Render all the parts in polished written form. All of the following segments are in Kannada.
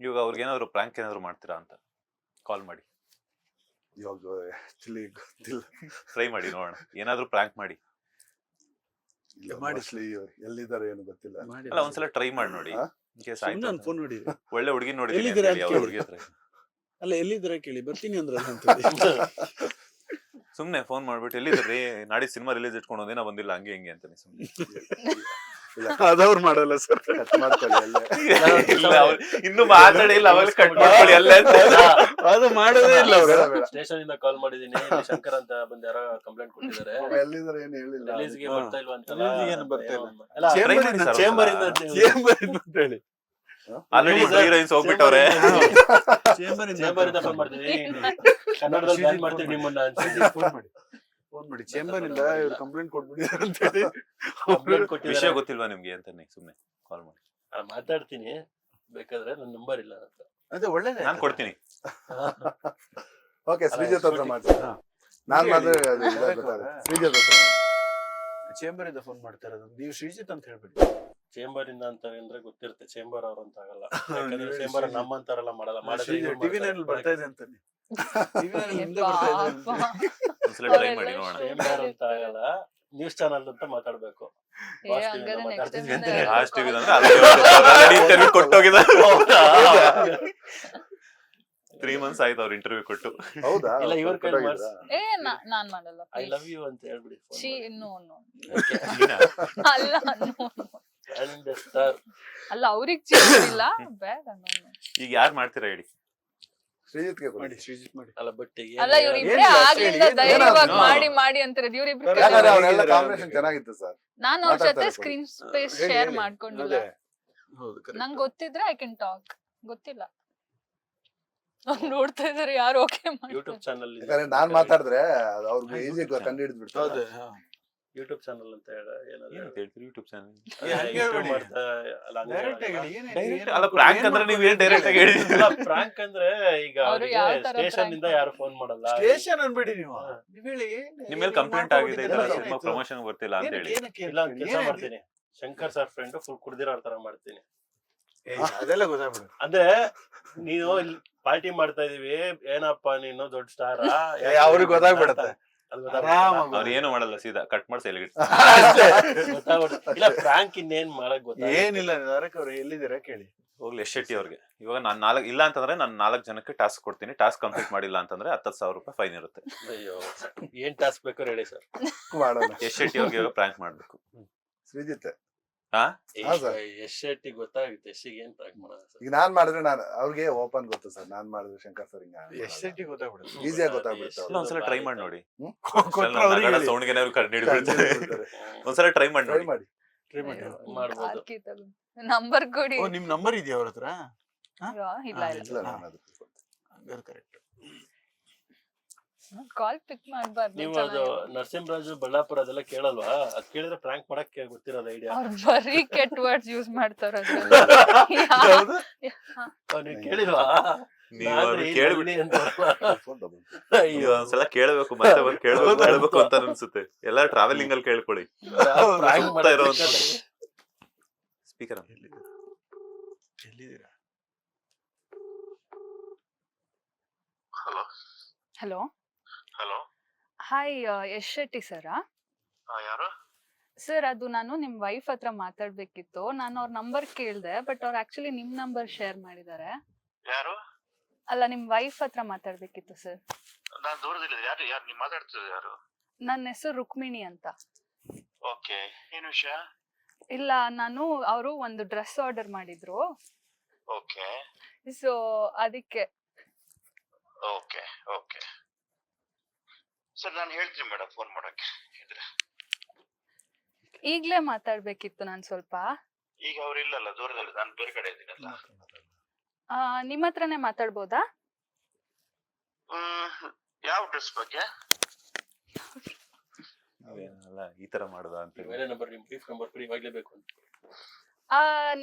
ಇವಾಗ ಅವ್ರಿಗೆ ಏನಾದ್ರು ಪ್ರಾಂಕ್ ಏನಾದ್ರು ಮಾಡ್ತೀರಾ ಅಂತ ಕಾಲ್ ಮಾಡಿ ಇವಾಗ ಆಕ್ಚುಲಿ ಗೊತ್ತಿಲ್ಲ. ಟ್ರೈ ಮಾಡಿ ನೋಡೋಣ, ಏನಾದ್ರು ಪ್ರಾಂಕ್ ಮಾಡಿ. ಮೋಸ್ಟ್ಲಿ ಎಲ್ಲಿದ್ದಾರೆ ಏನು ಗೊತ್ತಿಲ್ಲ. ಅಲ್ಲ ಒಂದ್ಸಲ ಟ್ರೈ ಮಾಡಿ ನೋಡಿ. ಫೋನ್ ನೋಡಿ, ಒಳ್ಳೆ ಹುಡುಗಿ ನೋಡಿ ಎಲ್ಲಿದ್ದೀರಾ ಅಂತ ಕೇಳಿ. ಹುಡುಗಿ ಹತ್ರ ಅಲ್ಲ ಎಲ್ಲಿದ್ದೀರಾ ಕೇಳಿ, ಬರ್ತೀನಿ ಅಂದ್ರಲ್ಲ ಅಂತ ಸುಮ್ನೆ ಫೋನ್ ಮಾಡ್ಬಿಟ್ಟು ಎಲ್ಲಿದ್ರಿ ನಾಡಿ ಸಿನಿಮಾ ರಿಲೀಸ್ ಇಟ್ಕೊಂಡು ಒಂದಿನ ಬಂದಿಲ್ಲ ಹಂಗೆ ಹಿಂಗೆ ಅಂತಾನೆ ಸುಮ್ನೆ. ಅದವ್ರು ಮಾಡಲ್ಲ ಸರ್. ಕಟ್ ಮಾಡ್ಕೊಳ್ಳಿ ಅಲ್ಲೇ. ಇಲ್ಲ, ಇನ್ನು ಮಾತಾಡಿ ಇಲ್ಲ, ಅವಾಗ ಕಟ್ ಮಾಡ್ಕೊಳ್ಳಿ ಅಲ್ಲ ಅಂತ. ಅದು ಮಾಡೋದೇ ಇಲ್ಲ ಅವ್ರು. ಸ್ಟೇಷನ್ ಇಂದ ಕಾಲ್ ಮಾಡಿದೀನಿ, ಶಂಕರ್ ಅಂತ ಬಂದು ಯಾರೋ ಕಂಪ್ಲೇಂಟ್ ಕೊಟ್ಟಿದ್ದಾರೆ, ಎಲ್ಲಿದ್ದಾರೆ ಏನು ಹೇಳಿಲ್ಲ. ರಿಲೀಸ್ಗೆ ಬರ್ತಾ ಇಲ್ವಾ ಅಂತ. ಬರ್ತಾ ಇಲ್ಲ. ಚೇಂಬರ್ ಇಂದ ಅಂತ ಹೇಳಿ ಆಲ್ರೆಡಿ ಹೀರೋಯಿನ್ಸ್ ಹೋಗ್ಬಿಟ್ಟವ್ರೆ. ಚೇಂಬರ್ ಇಂದ ಫೋನ್ ಮಾಡ್ತೀನಿ, ಕನ್ನಡದಲ್ಲಿ ಬ್ಯಾನ್ ಮಾಡ್ತೀವಿ ನಿಮ್ಮನ್ನ ಅಂತ ಫೋನ್ ಮಾಡಿ ಚೇಂಬರ್ ಇಂದ ಇವ್ರು ಕಂಪ್ಲೇಂಟ್ ಕೊಟ್ಬಿಟ್ಟಿದ್ದಾರೆ ಅಂತ ಹೇಳಿ. ಕಂಪ್ಲೇಂಟ್ ವಿಷಯ ಕೊಟ್ಟಿದ್ದಾರೆ. ಗೊತ್ತಿಲ್ವಾ ನಿಮ್ಗೆ ಅಂತಾನೆ ಸುಮ್ನೆ ಕಾಲ್ ಮಾಡಿ. ಮಾತಾಡ್ತೀನಿ ಬೇಕಾದ್ರೆ ನನ್ನ ನಂಬರ್ ಇಲ್ಲ ಅಂತ. ಅದೇ ಒಳ್ಳೇದೇ. ನಾನ್ ಕೊಡ್ತೀನಿ. ಓಕೆ, ಶ್ರೀಜತ್ ಹತ್ರ ಮಾಡ್ತೀನಿ. ನಾನ್ ಮಾತ್ರ ಶ್ರೀಜತ್ ಹತ್ರ ಚೇಂಬರ್ ಇಂದ ಫೋನ್ ಮಾಡ್ತಾ ಇರೋದು. ನೀವು ಶ್ರೀಜಿತ್ ಅಂತ ಹೇಳ್ಬಿಡಿ. ಚೇಂಬರ್ ಇಂದ ಅಂತ ಅಂದ್ರೆ ಗೊತ್ತಿರುತ್ತೆ, ಚೇಂಬರ್ ಅವ್ರು ಅಂತ ಆಗಲ್ಲ. ಯಾಕಂದ್ರೆ ಚೇಂಬರ್ ನಮ್ಮಂತಾರಲ್ಲ ಮಾಡಲ್ಲ, ಮಾಡಿದ್ರೆ ಟಿವಿ ನಲ್ಲಿ ಬರ್ತಾ ಇದೆ ಅಂತಾನೆ. ಟಿವಿ ನಲ್ಲಿ ಹಿಂದೆ ಬರ್ತಾ ಇದೆ ಅಂತ. ಒಂದ್ಸಲ ಟ್ರೈ ಮಾಡಿ ನೋಡೋಣ. ಚೇಂಬರ್ ಅಂತ ಆಗಲ್ಲ, ನ್ಯೂಸ್ ಚಾನಲ್ ಅಂತ ಮಾತಾಡ್ಬೇಕು. ಲಾಸ್ಟ್ ಟಿವಿ ಅಂದ್ರೆ ಇಂಟರ್ವ್ಯೂ ಕೊಟ್ಟೋಗಿದ 3 months ಆಯ್ತು ಅವ್ರು ಇಂಟರ್ವ್ಯೂ ಕೊಟ್ಟು. ಹೌದಾ? ಇಲ್ಲ, ಇವ್ರ ಕೈ ಮಾಡ್ಸಿ. ನಾನ್ ಮಾಡಲ್ಲ. ಐ ಲವ್ ಯು ಅಂತ ಹೇಳ್ಬಿಡಿ. ಅಲ್ಲ ಸರ್, ಅಲ್ಲ ಅವ್ರಿಗೆ ಚಿಲ್ಲ ಬೇಡ. ಈಗ ಯಾರು ಮಾಡ್ತೀರಾ ಹೇಳಿ? ಶ್ರೀಜಿತ್ಗೆ ಮಾಡಿ, ಶ್ರೀಜಿತ್ ಮಾಡಿ. ಅಲ್ಲ ಬಟ್ ಅಲ್ಲ ಇವ್ರಿಬ್ರೇ ಆಗ್ಲಿಂದ ಧೈರ್ಯವಾಗಿ ಮಾಡಿ ಅಂತಾರೆ. ಇವ್ರಿಬ್ರು ಅವರೆಲ್ಲ ಕಾಂಬಿನೇಷನ್ ಚೆನ್ನಾಗಿತ್ತು ಸರ್. ನಾನು ಅವ್ರ ಜೊತೆ ಸ್ಕ್ರೀನ್ ಸ್ಪೇಸ್ ಶೇರ್ ಮಾಡ್ಕೊಂಡಿಲ್ಲ. ನಂಗೆ ಗೊತ್ತಿದ್ರೆ ಐ ಕ್ಯಾನ್ ಟಾಕ್. ಗೊತ್ತಿಲ್ಲ, ನೋಡ್ತಾ ಇದಾರೆ ಯಾರು ಓಕೆ ಮಾಡಿ. ಯೂಟ್ಯೂಬ್ ಚಾನಲ್ ಯಾಕಂದ್ರೆ ನಾನ್ ಮಾತಾಡಿದ್ರೆ ಅವ್ರಿಗೆ ಈಸಿ ಕಂಡು ಹಿಡಿದು ಬಿಡ್ತಾರೆ. ಯೂಟ್ಯೂಬ್ ಚಾನಲ್ ಅಂತ ಏನಾದ್ರು ಯೂಟ್ಯೂಬ್ ಚಾನಲ್ ಅಲ್ಲ, ಪ್ರಾಂಕ್ ಅಂದ್ರೆ ನೀವು ಏನ್ ಡೈರೆಕ್ಟ್ ಆಗಿ ಹೇಳಿದ್ರಲ್ಲ. ಪ್ರಾಂಕ್ ಅಂದ್ರೆ ಈಗ ಸ್ಟೇಷನ್ ಇಂದ ಯಾರು ಫೋನ್ ಮಾಡಲ್ಲ. ಸ್ಟೇಷನ್ ಅನ್ಬೇಡಿ ನೀವು ಹೇಳಿ. ನಿಮ್ಮ ಮೇಲೆ ಕಂಪ್ಲೇಂಟ್ ಆಗಿದೆ, ಸಿನಿಮಾ ಪ್ರಮೋಷನ್ ಬರ್ತಿಲ್ಲ ಅಂತ ಹೇಳಿ. ಇಲ್ಲ, ಒಂದ್ ಕೆಲಸ ಮಾಡ್ತೀನಿ, ಶಂಕರ್ ಸರ್ ಫ್ರೆಂಡ್ ಫುಲ್ ಕುಡ್ದಿರೋ ತರ ಮಾಡ್ತೀನಿ. ಅದೆಲ್ಲ ಗೊತ್ತಾಗ್ಬಿಡು. ಅಂದ್ರೆ ನೀನು ಇಲ್ಲಿ ಪಾರ್ಟಿ ಮಾಡ್ತಾ ಇದೀವಿ, ಏನಪ್ಪಾ ನೀನು ದೊಡ್ಡ ಸ್ಟಾರ್, ಅವ್ರಿಗೆ ಗೊತ್ತಾಗ್ಬಿಡತ್ತೆ. ಅವ್ರು ಏನು ಮಾಡಲ್ಲ, ಸೀದಾ ಕಟ್ ಮಾಡಿ ಸೈಲಿಗೆ. ಇಲ್ಲ, ಪ್ರಾಂಕ್ ಇನ್ನೇನ್ ಮಾಡಕ್ ಗೊತ್ತ ಏನಿಲ್ಲ. ಅವ್ರು ಎಲ್ಲಿದ್ದೀರಾ ಕೇಳಿ. ಹೋಗ್ಲಿ ಯಶ್ ಶೆಟ್ಟಿ ಅವ್ರಿಗೆ. ಇವಾಗ ನಾನ್ ಇಲ್ಲ ಅಂತಂದ್ರೆ ನಾನು 4 ಜನಕ್ಕೆ ಟಾಸ್ಕ್ ಕೊಡ್ತೀನಿ. ಟಾಸ್ಕ್ ಕಂಪ್ಲೀಟ್ ಮಾಡಿಲ್ಲ ಅಂತಂದ್ರೆ 10,000 ರೂಪಾಯಿ ಫೈನ್ ಇರುತ್ತೆ. ಅಯ್ಯೋ, ಏನ್ ಟಾಸ್ಕ್ ಬೇಕಾದ್ರೆ ಹೇಳಿ ಸರ್, ಮಾಡೋಣ. ಯಶ್ ಶೆಟ್ಟಿ ಅವ್ರಿಗೆ ಪ್ರಾಂಕ್ ಮಾಡ್ಬೇಕು. ಶ್ರೀಜಿತ್ ಯಶ್ ಶೆಟ್ಟಿ ಗೊತ್ತಾಗುತ್ತೆ. ಯಶ್ಗೆ ಏನ್ ಪ್ರಾಂಕ್ ಮಾಡೋದು ಸರ್? ಈಗ ನಾನ್ ಮಾಡಿದ್ರೆ ನಾನು ಅವ್ರಿಗೆ ಓಪನ್ ಗೊತ್ತು ಸರ್. ನಾನ್ ಮಾಡಿದ್ರೆ ಶಂಕರ್ ಸರ್ ಎಷ್ಟೇ ಗೊತ್ತಾಗ್ಬಿಡುತ್ತೆ. ಈಸಿಯಾಗಿ ಗೊತ್ತಾಗ್ಬಿಡುತ್ತೆ. ಒಂದ್ಸಲ ಟ್ರೈ ಮಾಡಿ ನೋಡಿ. ಕೊಟ್ರೆ ಸೌಂಡ್ಗೆ ಕಂಡು ಹಿಡಿದ್ಬಿಡ್ತಾರೆ. ಒಂದ್ಸಲ ಟ್ರೈ ಮಾಡಿ ಟ್ರೈ ನೋಡಿ. ಮಾಡಿ. ಮಾಡ್ಬೋದು. ನಂಬರ್ ಕೊಡಿ. ನಿಮ್ ನಂಬರ್ ಇದೆಯಾ ಅವ್ರ ಹತ್ರ? ಇಲ್ಲ ಇಲ್ಲ, ನಾನು ಅದಕ್ಕೆ ಕೊಡ್ತೀನಿ. ಕರೆಕ್ಟ್. ಕಾಲ್ ಪಿಕ್ ಮಾಡ್ಬಾರ್ದು. ನೀವು ಅದು ನರಸಿಂಹರಾಜು ಬಳ್ಳಾಪುರ ಅದೆಲ್ಲ ಕೇಳಲ್ವಾ? ಅದ್ ಕೇಳಿದ್ರೆ ಪ್ರಾಂಕ್ ಮಾಡಕ್ ಗೊತ್ತಿರೋದು ಐಡಿಯಾ. ಅವ್ರು ಬರೀ ಕೆಟ್ಟ ವರ್ಡ್ಸ್ ಯೂಸ್ ಮಾಡ್ತಾರ. ನೀವು ಕೇಳಿಲ್ವಾ? ಕೇಳ್ಬಿಡಿ ಅಂತ. ಅಯ್ಯೋ, ಒಂದ್ಸಲ ಕೇಳಬೇಕು, ಮತ್ತೆ ಬಂದು ಕೇಳಬೇಕು ಅಂತ ಅನ್ಸುತ್ತೆ. ಎಲ್ಲ ಟ್ರಾವೆಲಿಂಗ್ ಅಲ್ಲಿ ಕೇಳ್ಕೊಳ್ಳಿ. ಸ್ಪೀಕರ್ ಎಲ್ಲಿದ್ದೀರಾ? Hello hello, hi, Yash Shetty sir? ಯಾರು ಸರ್? ಅದು ನಾನು ನಿಮ್ ವೈಫ್ ಹತ್ರ ಮಾತಾಡ್ಬೇಕಿತ್ತು. ನಾನು ಅವ್ರ ನಂಬರ್ ಕೇಳ್ದೆ, ಬಟ್ ಅವ್ರು ಆಕ್ಚುಲಿ ನಿಮ್ ನಂಬರ್ ಶೇರ್ ಮಾಡಿದ್ದಾರೆ. ಯಾರು? ಅಲ್ಲ, ನಿಮ್ ವೈಫ್ ಹತ್ರ ಮಾತಾಡ್ಬೇಕಿತ್ತು ಸರ್. ನಾನು ದೂರದಲ್ಲಿ ಯಾರು ಯಾರು ನೀವು ಮಾತಾಡ್ತಿರೋದು? ಯಾರು? ನನ್ನ ಹೆಸರು ರುಕ್ಮಿಣಿ ಅಂತ. ಓಕೆ, ಏನು ವಿಷಯ? ಇಲ್ಲ, ನಾನು ಅವರು ಒಂದು ಡ್ರೆಸ್ ಆರ್ಡರ್ ಮಾಡಿದ್ರು. ಓಕೆ, ಸೊ ಅದಕ್ಕೆ. ಓಕೆ ಓಕೆ ಸರ್, ನಾನು ಹೇಳ್ತೀನಿ ಮೇಡಮ್ ಫೋನ್ ಮಾಡಕ್ಕೆ. ಈಗ್ಲೇ ಮಾತಾಡ್ಬೇಕಿತ್ತು ನಾನು ಸ್ವಲ್ಪ. ಈಗ ಅವ್ರು ಇಲ್ಲಲ್ಲ, ದೂರದಲ್ಲಿ, ನಾನು ಬೇರೆ ಕಡೆ ಇದ್ದೀನಲ್ಲ. ನಿಮ್ ಹತ್ರನೇ ಮಾತಾಡ್ಬೋದಾ? ಯಾವ ಡ್ರೆಸ್ ಬಗ್ಗೆ? ಈ ತರ ಮಾಡುದ ಅಂತ. ಬೇರೆ ನಂಬರ್, ನಿಮ್ ವೈಫ್ ನಂಬರ್ ಫ್ರೀ ಆಗ್ಲೇಬೇಕು ಅಂತ.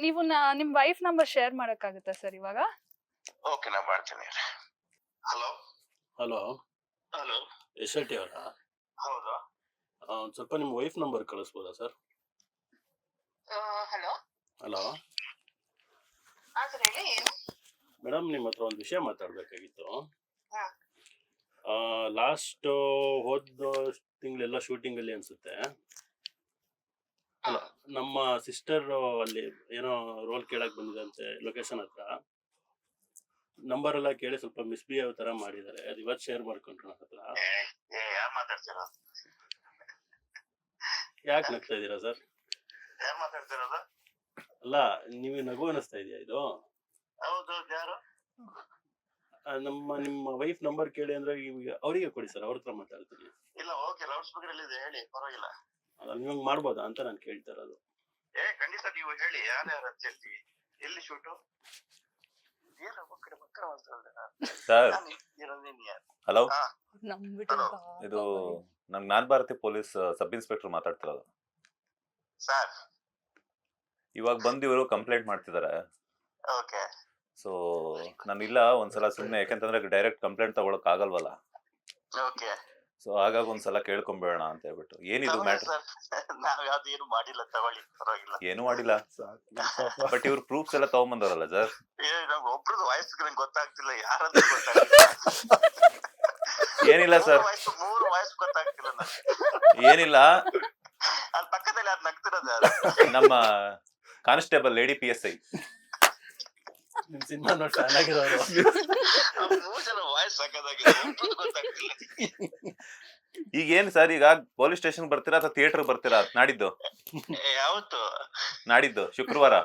ನೀವು ನಿಮ್ ವೈಫ್ ನಂಬರ್ ಶೇರ್ ಮಾಡಕ್ಕಾಗುತ್ತಾ ಸರ್ ಇವಾಗ? ಓಕೆ, ನಾ ಮಾಡ್ತೀನಿ. Hello hello hello, Yash Shetty ಅವರಾ? ಹೌದಾ? ಒಂದ್ ಸ್ವಲ್ಪ ನಿಮ್ ವೈಫ್ ನಂಬರ್ ಕಳಿಸ್ಬೋದಾ ಸರ್? ಹಲೋ ಹಲೋ, ಸರ್ ಹೇಳಿ. ಏನು? ಮೇಡಮ್ ನಿಮ್ಮ ಹತ್ರ ಒಂದು ವಿಷಯ ಮಾತಾಡ್ಬೇಕಾಗಿತ್ತು. ಹಾ. ಲಾಸ್ಟ್ ಹೋದ ತಿಂಗಳೆಲ್ಲ ಶೂಟಿಂಗ್ ಅಲ್ಲಿ ಅನ್ಸುತ್ತೆ. ಅಲ್ಲ, ನಮ್ಮ ಸಿಸ್ಟರ್ ಅಲ್ಲಿ ಏನೋ ರೋಲ್ ಕೇಳಕ್ ಬಂದಿದಂತೆ ಲೊಕೇಶನ್ ಹತ್ರ. ನಂಬರ್ ಎಲ್ಲ ಕೇಳಿ ಸ್ವಲ್ಪ ಮಿಸ್ಬಿಹೇವ್ ತರ ಮಾಡಿದ್ದಾರೆ. ಅದು ಇವತ್ತು ಶೇರ್ ಮಾಡ್ಕೊಂಡ್ರು ನನ್ನ ಹತ್ರ. ಯಾರು ಮಾತಾಡ್ತಿರೋ ಯಾಕೆ ನಗ್ತಾ ಇದ್ದೀರಾ ಸರ್? ಯಾರು ಮಾತಾಡ್ತಿರೋದು? ಅಲ್ಲ, ನೀವು ನಗು ಅನಿಸ್ತಾ ಇದೆಯಾ ಇದು? ಹೌದು, ಯಾರು? ನಿಮ್ಮ ವೈಫ್ ನಂಬರ್ ಕೇಳಿ ಅಂದ್ರೆ ಅವರಿಗೆ ಕೊಡಿ ಸರ್, ಅವ್ರ ಹತ್ರ ಮಾತಾಡ್ತೀನಿ. ಇಲ್ಲ, ಓಕೆ, ಲೌಡ್ ಸ್ಪೀಕರ್ ಅಲ್ಲಿ ಇದೆ, ಹೇಳಿ, ಪರವಾಗಿಲ್ಲ. ನೀವು ಮಾಡ್ಬೋದಾ ಅಂತ ನಾನು ಕೇಳ್ತಾ ಇರೋದು. ಖಂಡಿತ ನೀವು ಹೇಳಿ, ಯಾರ್ಯಾರು ಅಂತ ಹೇಳ್ತೀವಿ. ಎಲ್ಲಿ ಶೂಟು? ಏನು ಮಕ್ಕಳ ಸರ್ ಹಲೋ, ನಂಬಿಟ್ಟು ಇದು ನಮ್ ಜ್ಞಾನ ಭಾರತಿ ಪೊಲೀಸ್ ಸಬ್ ಇನ್ಸ್ಪೆಕ್ಟರ್ ಮಾತಾಡ್ತಿರೋದು. ಸರ್. ಇವಾಗ ಬಂದು ಇವರು ಕಂಪ್ಲೇಂಟ್ ಮಾಡ್ತಿದ್ದಾರೆ. ಓಕೆ. ಸೊ ನಾನು ಇಲ್ಲ ಒಂದ್ಸಲ ಸುಮ್ಮನೆ, ಯಾಕಂತಂದ್ರೆ ಡೈರೆಕ್ಟ್ ಕಂಪ್ಲೇಂಟ್ ತಗೊಳಕ್ ಆಗಲ್ವಲ್ಲ. ಓಕೆ. ಸೊ ಹಾಗಾಗಿ ಒಂದ್ಸಲ ಕೇಳ್ಕೊಂಬೇಡ ಅಂತ ಹೇಳ್ಬಿಟ್ಟು. ಏನಿದು ಮ್ಯಾಟ್ರ್? ನಾವ್ ಯಾವ್ದು ಏನು ಮಾಡಿಲ್ಲ, ತಗೊಳ್ಳಿ, ಪರವಾಗಿಲ್ಲ. ಏನು ಮಾಡಿಲ್ಲ, ಬಟ್ ಇವ್ರು ಪ್ರೂಫ್ಸ್ ಎಲ್ಲ ತಗೊಂಬಂದವರಲ್ಲ ಸರ್. ಒಬ್ರದ್ದು ವಾಯ್ಸ್ ನಂಗೆ ಗೊತ್ತಾಗ್ತಿಲ್ಲ, ಯಾರಂತ ಗೊತ್ತಾಗ್ತಿಲ್ಲ. ಏನಿಲ್ಲ ಸರ್, 3 ವಾಯ್ಸ್ ಗೊತ್ತಾಗ್ತಿಲ್ಲ ನನಗೆ. ಏನಿಲ್ಲ, ಅಲ್ಲಿ ಪಕ್ಕದಲ್ಲಿ ಯಾರು ನಗ್ತಿರೋದು? ನಮ್ಮ ಕಾನ್ಸ್ಟೇಬಲ್ ಲೇಡಿ PSI. ನಿಮ್ ಸಿನಿಮಾ ನೋಡಿ ಫ್ಯಾನ್ ಆಗಿರೋರು. 3 ಜನ ವಾಯ್ಸ್ ಸಾಕಾಗಿದೆ, ಒಬ್ರದ್ದು ಗೊತ್ತಾಗ್ತಿಲ್ಲ. ಈಗ ಏನ್ ಸರ್, ಈಗ ಪೊಲೀಸ್ ಸ್ಟೇಷನ್ ಬರ್ತೀರಾ ಅಥವಾ ಥಿಯೇಟರ್ ಬರ್ತೀರಾ? ನಾಡಿದ್ದು ಯಾವತ್ತು? ನಾಡಿದ್ದು ಶುಕ್ರವಾರ.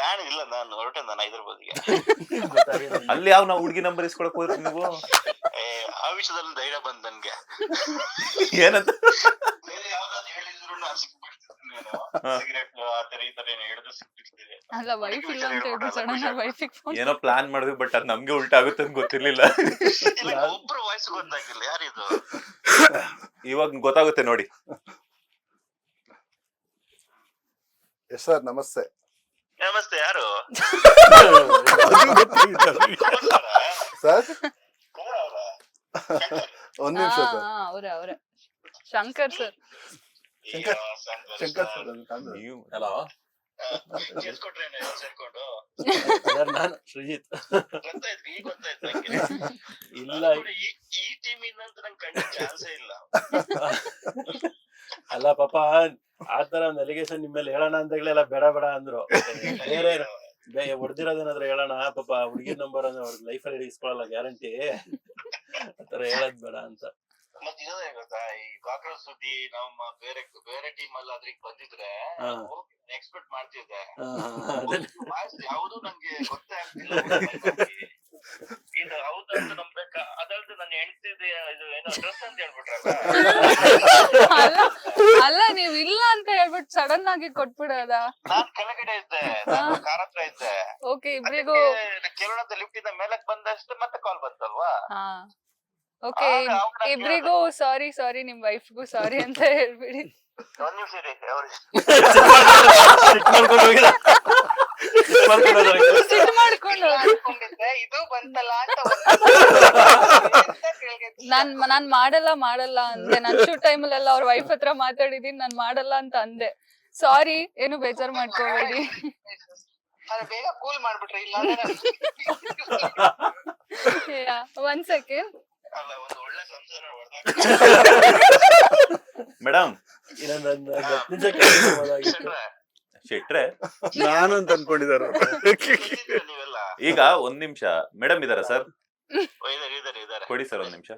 ನಾನು ಹೊರಟೆ, ನಾನು ಹೈದರಾಬಾದ್ಗೆ. ಅಲ್ಲಿ ಯಾವ ನಾವು ಹುಡುಗಿ ನಂಬರ್ ಇಸ್ಕೊಳಕ್ ಹೋದ್ರಿ ನೀವು? ಆ ವಿಷಯದಲ್ಲಿ ಧೈರ್ಯ ಬಂದ್ ನನ್ಗೆ. ಏನಂತ ಬೇರೆ ಯಾವ್ದಾದ್ರು ಹೇಳಿದ್ರು ನಾನು ಸಿಕ್ಬಿಡ್ತಿದ್ದೀನಿ. ಸಿಗರೇಟ್ ಆತರ ಈ ತರ ಏನು ಹೇಳಿದ್ರು ಸಿಕ್ಬಿಡ್ತಿದೆ. ಅಲ್ಲ, ವೈಫ್ ಇಲ್ಲ ಅಂತ ಹೇಳ್ಬಿಟ್ಟು ಸಡನ್ ಆಗಿ ವೈಫಿಗೆ ಫೋನ್. ಏನೋ ಪ್ಲಾನ್ ಮಾಡಿದ್ವಿ, ಬಟ್ ಅದ್ ನಮ್ಗೆ ಉಲ್ಟಾ ಆಗುತ್ತೆ ಅಂತ ಗೊತ್ತಿರ್ಲಿಲ್ಲ. ಒಬ್ರು ವಾಯ್ಸ್ ಗೊತ್ತಾಗಿಲ್ಲ, ಯಾರಿದು? ಇವಾಗ ಗೊತ್ತಾಗುತ್ತೆ ನೋಡಿ. ಎಸ್ ಸರ್, ನಮಸ್ತೆ. ನಮಸ್ತೆ, ಯಾರು? ಸರ್ ಒಂದ್ ನಿಮಿಷ ಸರ್. ಅವ್ರೆ ಶಂಕರ್ ಸರ್. ಶಂಕರ್ ಸರ್ ಅಂತ ನೀವು ಹಲೋ, ಸೇರ್ಸ್ಕೊಟ್ರೇನೋ ಸೇರ್ಕೊಂಡು? ನಾನು ಶ್ರೀಜಿತ್. ಗೊತ್ತಾಯ್ತು, ಈಗ ಗೊತ್ತಾಯ್ತು ನಂಗೆ. ಇಲ್ಲ, ಈ ಟೀಮ್ ಇಂದ ನಂಗೆ ಕಂಡ ಚಾನ್ಸೇ ಇಲ್ಲ. ಅಲ್ಲ ಪಾಪ ಆತರ ಒಂದು ಅಲಿಗೇಷನ್ ನಿಮ್ಮ ಮೇಲೆ ಹೇಳೋಣ ಅಂದಾಗಲೆಲ್ಲ ಬೇಡ ಬೇಡ ಅಂದ್ರು. ಬೇರೆ ಹೊಡೆದಿರೋದೇನಾದ್ರು ಹೇಳೋಣ, ಪಾಪ ಹುಡುಗಿ ನಂಬರ್ ಅಂದ್ರೆ ಅವ್ರ ಲೈಫಲ್ಲಿ ಇಸ್ಕೊಳಲ್ಲ ಗ್ಯಾರಂಟಿ, ಆತರ ಹೇಳೋದ್ ಬೇಡ ಅಂತ. ಮತ್ತೆ ಇರೋದೇ ಗೊತ್ತಾ, ಈ ಕಾಕ್ರೋಚ್ ಸುದ್ದಿ ನಮ್ಮ ಬೇರೆ ಟೀಮ್ ಅಲ್ಲಿ ಅದ್ರಿಗೆ ಬಂದಿದ್ರೆ ಎಕ್ಸ್ಪೆಕ್ಟ್ ಮಾಡ್ತಿದ್ದೆ. ಯಾವುದು ನಂಗೆ ಗೊತ್ತೇ ಆಗ್ತಿಲ್ಲ. ಇದು ಹೌದಂತ ನಂಬೇಕಾ, ಅದಲ್ದು ನನ್ನ ಹೆಂಡ್ತಿದೆ ಇದು ಏನೋ ಡ್ರೆಸ್ ಅಂತ ಹೇಳ್ಬಿಟ್ರಲ್ಲ. ಅಲ್ಲ, ನೀವ್ ಇಲ್ಲ ಅಂತ ಹೇಳ್ಬಿಟ್ಟು ಸಡನ್ ಆಗಿ ಕೊಟ್ಬಿಡೋದ? ನಾನ್ ಕೆಳಗಡೆ ಇದ್ದೆ, ನಾನು ಕಾರ್ ಹತ್ರ ಇದ್ದೆ. ಓಕೆ, ಇಬ್ರಿಗೂ ಕೇಳೋಣ ಲಿಫ್ಟ್ ಇಂದ ಮೇಲಕ್ ಬಂದಷ್ಟು ಮತ್ತೆ ಕಾಲ್ ಬಂತಲ್ವಾ? ಓಕೆ, ಇಬ್ರಿಗೂ ಸಾರಿ, ನಿಮ್ ವೈಫ್ಗೂ ಸಾರಿ ಅಂತ ಹೇಳ್ಬಿಡಿ. ಒಂದ್ ನಿಮಿಷ ಇರಿ, ಸಿಟ್ಟು ಮಾಡ್ಕೊಂಡು ಇದು ಬಂತಲ್ಲ ಅಂತ. ನಾನ್ ಮಾಡಲ್ಲ ಅಂದೆ. ನಾನ್ ಶೂಟ್ ಟೈಮಲ್ಲೆಲ್ಲ ಅವ್ರ ವೈಫ್ ಹತ್ರ ಮಾತಾಡಿದೀನಿ, ನಾನ್ ಮಾಡಲ್ಲ ಅಂತ ಅಂದೆ. ಸಾರಿ, ಏನು ಬೇಜಾರ್ ಮಾಡ್ಕೋಬೇಡಿ. ಬೇಗ ಕೂಲ್ ಮಾಡ್ಬಿಟ್ರಿ, ಇಲ್ಲ 1 ಸೆಕೆಂಡ್. ಮೇಡಮ್ ಶೆಟ್ರೆ, ನಾನು ಅಂತ ಅನ್ಕೊಂಡಿದಾರ. ಈಗ 1 ನಿಮಿಷ ಮೇಡಮ್ ಇದಾರ ಸರ್? ಕೊಡಿ ಸರ್ 1 ನಿಮಿಷ.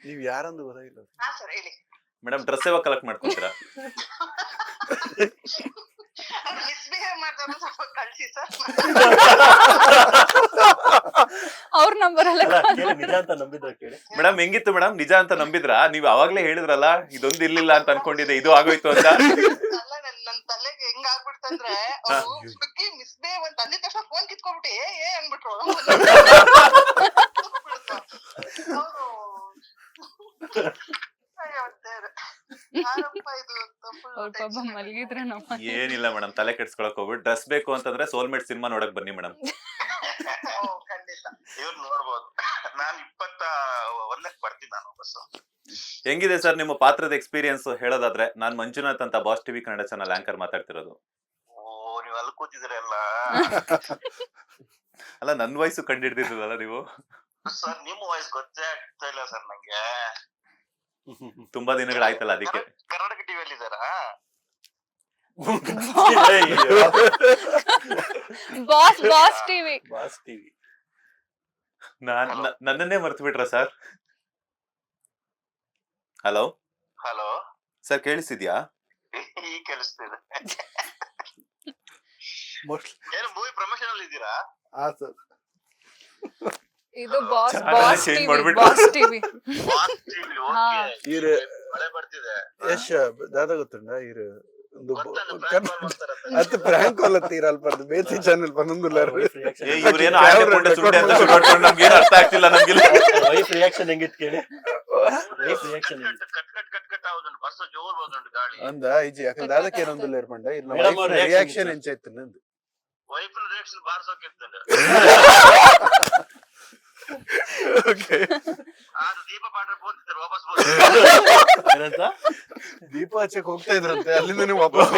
ನೀವ್ ಯಾರಂದು ಗೊತ್ತಾಗಿಲ್ಲ. ಮೇಡಮ್ ಡ್ರೆಸ್ ಯಾವಾಗ ಕಲೆಕ್ಟ್ ಮಾಡ್ಕೊತೀರಾ? ಅವ್ರ ನಂಬರ್ ಎಲ್ಲ ನಿಜ ಅಂತ ನಂಬಿದ್ರ ಕೇಳಿ. ಮೇಡಮ್ ಹೆಂಗಿತ್ತು ಮೇಡಮ್? ನಿಜ ಅಂತ ನಂಬಿದ್ರಾ? ನೀವ್ ಅವಾಗ್ಲೇ ಹೇಳಿದ್ರಲ್ಲ ಇದೊಂದು ಇರ್ಲಿಲ್ಲ ಅಂತ ಅನ್ಕೊಂಡಿದ್ದೆ, ಇದು ಆಗೋಯ್ತು ಅಂತ. ನನ್ ತಲೆಗೆ ಹೆಂಗ್ ಆಗ್ಬಿಡ್ತಂದ್ರೆ, ಮಿಸ್ಬೇವ್ ಅಂತ ಅಂದಿದ ತಕ್ಷಣ ಫೋನ್ ಕಿತ್ಕೊಂಡ್ಬಿಟ್ಟು ಏ ಅನ್ಬಿಟ್ರು. ಅವ್ರ ಪಾಪ ಮಲಗಿದ್ರೆ ನಮ್ಮ ಏನಿಲ್ಲ ಮೇಡಮ್, ತಲೆ ಕೆಡ್ಸ್ಕೊಳಕ್ ಹೋಗ್ಬಿಟ್ಟು ಡ್ರೆಸ್ ಬೇಕು ಅಂತಂದ್ರೆ ಸೋಲ್ಮೇಟ್ ಸಿನಿಮಾ ನೋಡಕ್ ಬನ್ನಿ ಮೇಡಮ್. ಖಂಡಿತ ಇವ್ರು ನೋಡ್ಬೋದು. ನಾನು 21ಕ್ಕೆ ಬರ್ತೀನಿ ನಾನು ಬಸ್. ಹೆಂಗಿದೆ ಸರ್ ನಿಮ್ಮ ಪಾತ್ರದ ಎಕ್ಸ್ಪೀರಿಯನ್ಸ್ ಹೇಳೋದಾದ್ರೆ? ನಾನ್ ಮಂಜುನಾಥ್ ಅಂತ boss TV Kannada channel anchor ಮಾತಾಡ್ತಿರೋದು. ನೀವ್ ಅಲ್ಲಿ ಕೂತಿದ್ರಲ್ಲ, ಅಲ್ಲ ನನ್ ವಯಸ್ಸು ಕಂಡು ಹಿಡ್ದಿದ್ರಲ್ಲ ನೀವು. ಸರ್ ನಿಮ್ಮ ವಾಯ್ಸ್ ಗೊತ್ತೇ ಆಗ್ತಾ ಇಲ್ಲ ಸರ್ ನಂಗೆ. ತುಂಬಾ ದಿನಗಳಾಯ್ತಲ್ಲ ಅದಕ್ಕೆ. ಕರ್ನಾಟಕ ಟಿವಿಯಲ್ಲಿ ಇದ್ದಾರಾ? Boss TV. Boss TV. ನನ್ನನ್ನೇ ಮರ್ತು ಬಿಟ್ರ ಸರ್? ಹಲೋ ಹಲೋ ಸರ್, ಕೇಳಿಸ್ತಿದ್ಯಾ? ಈ ಕೇಳಿಸ್ತಿದೆ. ಮೋಸ್ಟ್ಲಿ ಏನು ಮೂವಿ ಪ್ರಮೋಷನ್ ಅಲ್ಲಿ ಇದ್ದೀರಾ? ಹಾ ಸರ್. ಇದು ಬಾಸ್ Channel change ಟಿವಿ. ಮಾಡ್ಬಿಟ್ರು. Boss TV. ಬಾಸ್ ಟಿವಿ, ಹಾ. ಓಕೆ. ಇವ್ರು ಮಳೆ ಬರ್ತಿದೆ. ಯಶ್ ದಾದಾ ಗೊತ್ತುಂಡ ಇವ್ರು ಒಂದು ಗೊತ್ತಲ್ಲ, prank call ಮಾಡ್ತಾರಂತೆ. ಅದು ಪ್ರಾಂಕ್ ಕಾಲ್ ತೀರಲ್ಪಡ್ದು ಬೇಸಿ ಚಾನೆಲ್ ಪನ್ನೊಂದುಲ್ಲಾರ ಏ ಇವ್ರೇನೋ ಆನೆ ಪುಂಡೆ ಸುಂಡೆ ಅಂತ ಶುರುವಾಡ್ಕೊಂಡು ನಮ್ಗೇನು ಅರ್ಥ ಆಗ್ತಿಲ್ಲ ನಮ್ಗಿಲ್ಲ. ವೈಫ್ ರಿಯಾಕ್ಷನ್ ಹೆಂಗಿತ್ತು ಕೇಳಿ. ವೈಫ್ ರಿಯಾಕ್ಷನ್ ಹೆಂಗಿತ್ತು? ಕಟ್ ಆಗುದುಂಟು, ಬರ್ಸ ಜೋರ್ ಹೋಗುದುಂಟು ಗಾಳಿ. ಅಂದ ಈಜಿ ಯಾಕಂದ್ರೆ ದಾದಕ್ಕೆ ಏನೊಂದಿಲ್ಲ ಇರ್ಪಂಡ ಇಲ್ಲ Madam ಅವ್ರ reaction ರಿಯಾಕ್ಷನ್ ಇತ್ತು. ಎಂಚಾಯ್ತು ನಂದು ವೈಫ್ನ ರಿಯಾಕ್ಷನ್ ಬಾರ್ಸೋಕಿರ್ತದೆ. ಓಕೆ ಅದು ದೀಪ ಪಾಡ್ರೆ ಬೋದಿರ್ತಾರೆ, ವಾಪಸ್ ಬೋದಿರ್ತಾರೆ. ಏನಂತ? ದೀಪ ಹಚ್ಚಕ್ ಹೋಗ್ತಾ ಇದ್ರಂತೆ ಅಲ್ಲಿಂದ ನೀವು ವಾಪಸ್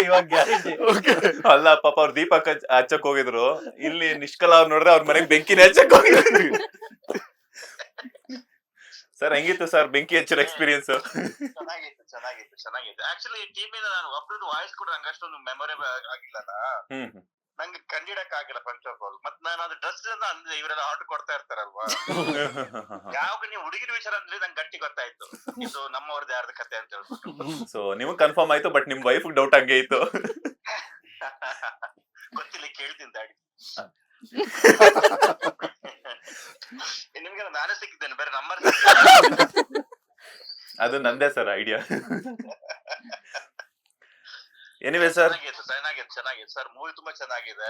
ಇವಾಗ ಗ್ಯಾರಂಟಿ. ಅಲ್ಲ ಪಾಪ ಅವ್ರ ದೀಪ ಹಚ್ಚಕ್ ಹೋಗಿದ್ರು, ಇಲ್ಲಿ ನಿಷ್ಕಲ ಅವ್ರು ನೋಡ್ರೆ ಅವ್ರ ಮನೆಗ್ ಬೆಂಕಿನ ಹಚ್ಚಕ್ ಹೋಗಿದ್ರು. ಸರ್ ಹೆಂಗಿತ್ತು ಸರ್ ಬೆಂಕಿ ಹಚ್ಚಿರೋ ಎಕ್ಸ್ಪೀರಿಯನ್ಸ್? ಚೆನ್ನಾಗಿತ್ತು. ಆಕ್ಚುಲಿ ಟೀಮಿಂದ ನಾನು ಒಬ್ಬರದ್ದು ವಾಯ್ಸ್ ಕೂಡ ನಂಗೆ ಅಷ್ಟೊಂದು ಮೆಮೊರೇಬಲ್ ಆಗಿಲ್ಲಲ್ಲ, ನಂಗೆ ಕಂಡಿಡಕ್ ಆಗಿಲ್ಲ ಫಸ್ಟ್ ಆಫ್ ಆಲ್. ಮತ್ ನಾನು ಅದು ಡ್ರೆಸ್ ಅಂದ್ರೆ ಇವರೆಲ್ಲ ಆರ್ಡರ್ ಕೊಡ್ತಾ ಇರ್ತಾರಲ್ವಾ, ಯಾವಾಗ ನೀವು ಹುಡುಗಿನ ವಿಚಾರ ಅಂದ್ರೆ ನಂಗೆ ಗಟ್ಟಿ ಗೊತ್ತಾಯ್ತು ಇದು ನಮ್ಮವ್ರದ್ದು ಯಾರ್ದ ಕತೆ ಅಂತ ಹೇಳ್ಬಿಟ್ಟು. ಸೊ ನಿಮಗ್ ಕನ್ಫರ್ಮ್ ಆಯ್ತು, ಬಟ್ ನಿಮ್ ವೈಫ್ ಡೌಟ್ ಹಂಗೆ ಇತ್ತು. ಗೊತ್ತಿಲ್ಲ, ಕೇಳ್ತೀನಿ ದಾಡಿ. ನಿಮ್ಗೆ ನಾನೇ ಸಿಕ್ಕಿದ್ದೇನೆ, ಬೇರೆ ನಂಬರ್ ಅದು ನಂದೇ ಸರ್ ಐಡಿಯಾ. ಎನಿವೇ ಸರ್, ಚೆನ್ನಾಗಿದೆ ಸರ್. ಮೂವಿ ತುಂಬಾ ಚೆನ್ನಾಗಿದೆ.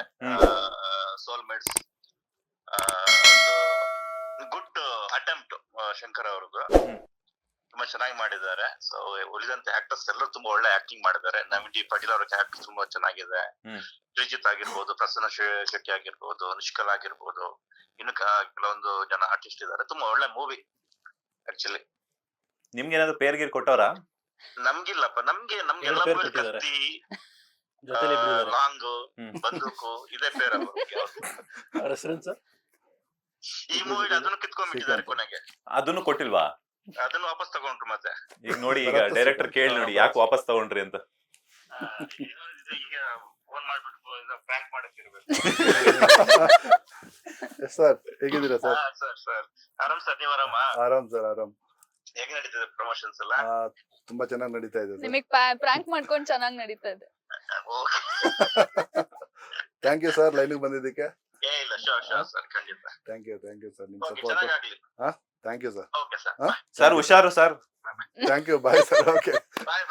ಸೋಲ್ಮೇಟ್ಸ್ ಗುಡ್ ಅಟೆಂಪ್ಟ್ ಶಂಕರ್ ಅವ್ರದ್ದು, ತುಂಬಾ ಚೆನ್ನಾಗಿ ಮಾಡಿದ್ದಾರೆ. ಸೊ ಉಳಿದಂತೆ ಆಕ್ಟರ್ಸ್ ಎಲ್ಲರೂ ತುಂಬಾ ಒಳ್ಳೆ ಆಕ್ಟಿಂಗ್ ಮಾಡಿದ್ದಾರೆ. ನವೀನ್ ಡಿ ಪಾಟೀಲ್ ಅವ್ರ ಆಕ್ಟಿಂಗ್ ತುಂಬಾ ಚೆನ್ನಾಗಿದೆ. ಶ್ರೀಜಿತ್ ಆಗಿರ್ಬೋದು, ಪ್ರಸನ್ನ ಶೆಟ್ಟಿ ಆಗಿರ್ಬೋದು, ನಿಷ್ಕಲ್ ಆಗಿರ್ಬೋದು, ಇನ್ನು ಕೆಲವೊಂದು ಜನ ಆರ್ಟಿಸ್ಟ್ ಇದ್ದಾರೆ. ತುಂಬಾ ಒಳ್ಳೆ ಮೂವಿ ಆಕ್ಚುಲಿ. ನಿಮ್ಗೆ ಏನಾದ್ರು ಪೇರ್ ಗೀರ್ ಕೊಟ್ಟವ್ರಾ? ನಮ್ಗಿಲ್ಲಪ್ಪ, ನಮ್ಗೆಲ್ಲ ಪೇರ್ ಕೊಟ್ಟಿದ್ದಾರೆ. ಕತ್ತಿ, ಜೊತೆಲಿ ಇಬ್ರು ಇದ್ದಾರೆ. ಲಾಂಗು, ಬಂದೂಕು, ಇದೇ ಪೇರ್. ಅವ್ರ ಹೆಸರೇನ್ ಸರ್? ಈ ಮೂವಿ ಅದನ್ನು ಕಿತ್ಕೊಂಡ್ಬಿಟ್ಟಿದ್ದಾರೆ ಕೊನೆಗೆ. ಅದನ್ನು ಕೊಟ್ಟಿಲ್ವಾ? ಅದನ್ನು ವಾಪಸ್ ತಗೊಂಡ್ರು ಮತ್ತೆ. ಈಗ ನೋಡಿ, ಈಗ ಡೈರೆಕ್ಟರ್ ಕೇಳಿ ನೋಡಿ ಯಾಕೆ ವಾಪಸ್ ತಗೊಂಡ್ರಿ ಅಂತ. ಈಗ ಫೋನ್ ಮಾಡ್ಬಿಟ್ಟು ಪ್ರ್ಯಾಂಕ್ ಮಾಡಕ್ಕಿರ್ಬೇಕು. ಸರ್ ಹೇಗಿದ್ದೀರಾ ಸರ್? ಸರ್ ಆರಾಮ್ ಸರ್, ನೀವ್ ಆರಾಮ? ಆರಾಮ್ ಸರ್, ಆರಾಮ್. ಹೇಗೆ ನಡೀತದೆ ಪ್ರಮೋಷನ್ಸ್ ಎಲ್ಲ? ತುಂಬಾ ಚೆನ್ನಾಗಿ ನಡೀತಾ ಇದೆ ಸರ್. ನಿಮಗ್ ಪ್ರ್ಯಾಂಕ್ ಮಾಡ್ಕೊಂಡ್ ಚೆನ್ನಾಗ್ ನಡೀತಾ ಇದೆ. ಥ್ಯಾಂಕ್ ಯು ಸರ್ ಲೈನ್ಗೆ ಬಂದಿದ್ದಕ್ಕೆ. ಇಲ್ಲ, ಶೋರ್ ಸರ್, ಖಂಡಿತ. ಥ್ಯಾಂಕ್ ಯು ಸರ್ ನಿಮ್ ಓಕೆ, ಸಪೋರ್ಟ್. ಚೆನ್ನಾಗಾಗ್ಲಿ. Thank you sir. Okay sir, sir ಹುಷಾರು sir. Thank you, bye sir. Okay bye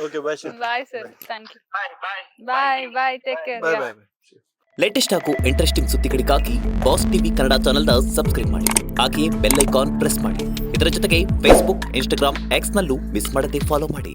okay bye sir. Bye sir, thank you. Bye. Bye, take care. Bye bye. Latest ಹಾಗೂ ಇಂಟ್ರೆಸ್ಟಿಂಗ್ ಸುದ್ದಿಗಳಿಗಾಗಿ ಬಾಸ್ ಟಿವಿ ಕನ್ನಡ ಚಾನೆಲ್ನ ಸಬ್ಸ್ಕ್ರೈಬ್ ಮಾಡಿ. ಹಾಗೆಯೇ ಬೆಲ್ ಐಕಾನ್ ಪ್ರೆಸ್ ಮಾಡಿ. ಇದರ ಜೊತೆಗೆ ಫೇಸ್ಬುಕ್, ಇನ್ಸ್ಟಾಗ್ರಾಮ್, ಎಕ್ಸ್ನಲ್ಲೂ ಮಿಸ್ ಮಾಡದೆ ಫಾಲೋ ಮಾಡಿ.